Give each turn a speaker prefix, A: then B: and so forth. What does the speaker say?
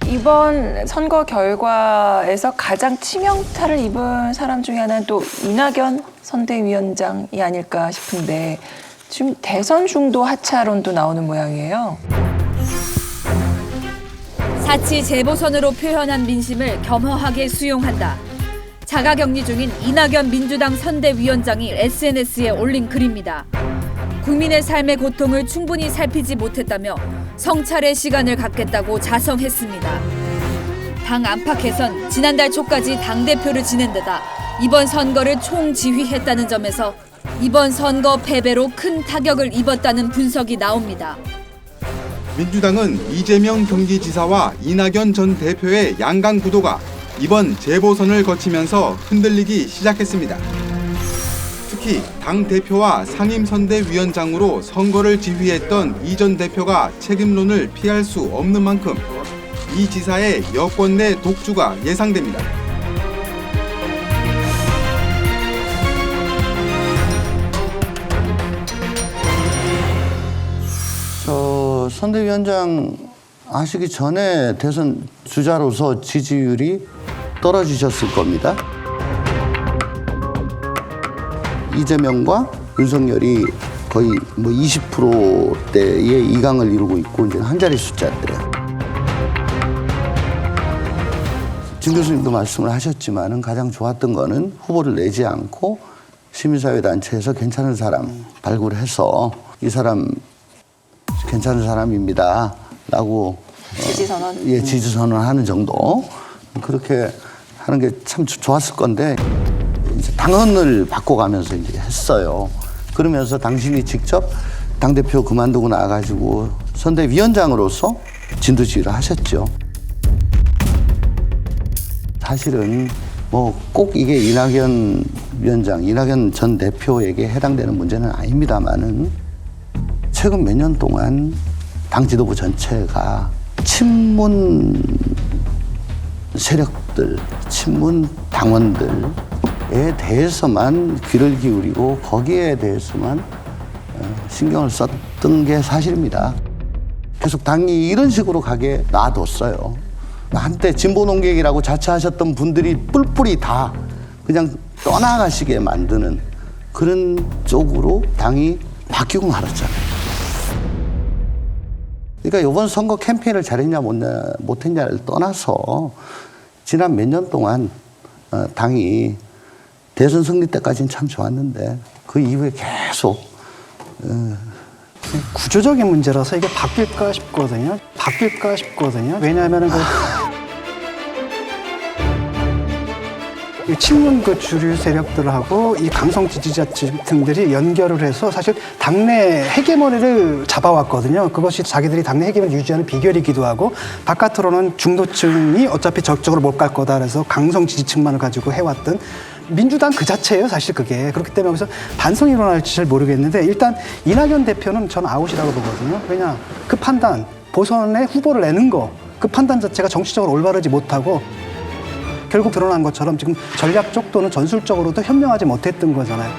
A: 이번 선거 결과에서 가장 치명타를 입은 사람 중에 하나는 또 이낙연 선대위원장이 아닐까 싶은데 지금 대선 중도 하차론도 나오는 모양이에요.
B: 사치 재보선으로 표현한 민심을 겸허하게 수용한다. 자가격리 중인 이낙연 민주당 선대위원장이 SNS에 올린 글입니다. 국민의 삶의 고통을 충분히 살피지 못했다며 성찰의 시간을 갖겠다고 자성했습니다. 당 안팎에선 지난달 초까지 당대표를 지낸 데다 이번 선거를 총지휘했다는 점에서 이번 선거 패배로 큰 타격을 입었다는 분석이 나옵니다.
C: 민주당은 이재명 경기지사와 이낙연 전 대표의 양강 구도가 이번 재보선을 거치면서 흔들리기 시작했습니다. 특히 당대표와 상임선대위원장으로 선거를 지휘했던 이 전 대표가 책임론을 피할 수 없는 만큼 이 지사의 여권 내 독주가 예상됩니다.
D: 선대위원장 하시기 전에 대선 주자로서 지지율이 떨어지셨을 겁니다. 이재명과 윤석열이 거의 20%대의 이강을 이루고 있고 이제 한 자리 숫자인데요. 진 교수님도 말씀을 하셨지만은 가장 좋았던 거는 후보를 내지 않고 시민사회단체에서 괜찮은 사람 발굴해서 이 사람 괜찮은 사람입니다 라고
A: 지지선언?
D: 예, 지지선언 하는 정도 그렇게 하는 게 참 좋았을 건데 이제 당헌을 바꿔가면서 이제 했어요. 그러면서 당신이 직접 당대표 그만두고 나가지고 선대위원장으로서 진두지휘를 하셨죠. 사실은 꼭 이게 이낙연 위원장, 이낙연 전 대표에게 해당되는 문제는 아닙니다만은 최근 몇 년 동안 당 지도부 전체가 친문 세력들, 친문 당원들에 대해서만 귀를 기울이고 거기에 대해서만 신경을 썼던 게 사실입니다. 계속 당이 이런 식으로 가게 놔뒀어요. 한때 진보 농객이라고 자처하셨던 분들이 뿔뿔이 다 그냥 떠나가시게 만드는 그런 쪽으로 당이 바뀌고 말았잖아요. 그러니까 이번 선거 캠페인을 잘했냐 못했냐를 떠나서 지난 몇 년 동안 당이 대선 승리 때까지는 참 좋았는데 그 이후에 계속
E: 구조적인 문제라서 이게 바뀔까 싶거든요. 왜냐하면 이 친문 주류 세력들하고 이 강성 지지자 등들이 연결을 해서 사실 당내 헤게모니를 잡아왔거든요. 그것이 자기들이 당내 헤게모니 유지하는 비결이기도 하고 바깥으로는 중도층이 어차피 적극적으로 못 갈 거다 그래서 강성 지지층만을 가지고 해왔던 민주당 그 자체예요, 사실 그게. 그렇기 때문에 여기서 반성이 일어날지 잘 모르겠는데 일단 이낙연 대표는 저는 아웃이라고 보거든요. 왜냐, 그 판단, 보선에 후보를 내는 거, 그 판단 자체가 정치적으로 올바르지 못하고 결국 드러난 것처럼 지금 전략적 또는 전술적으로도 현명하지 못했던 거잖아요.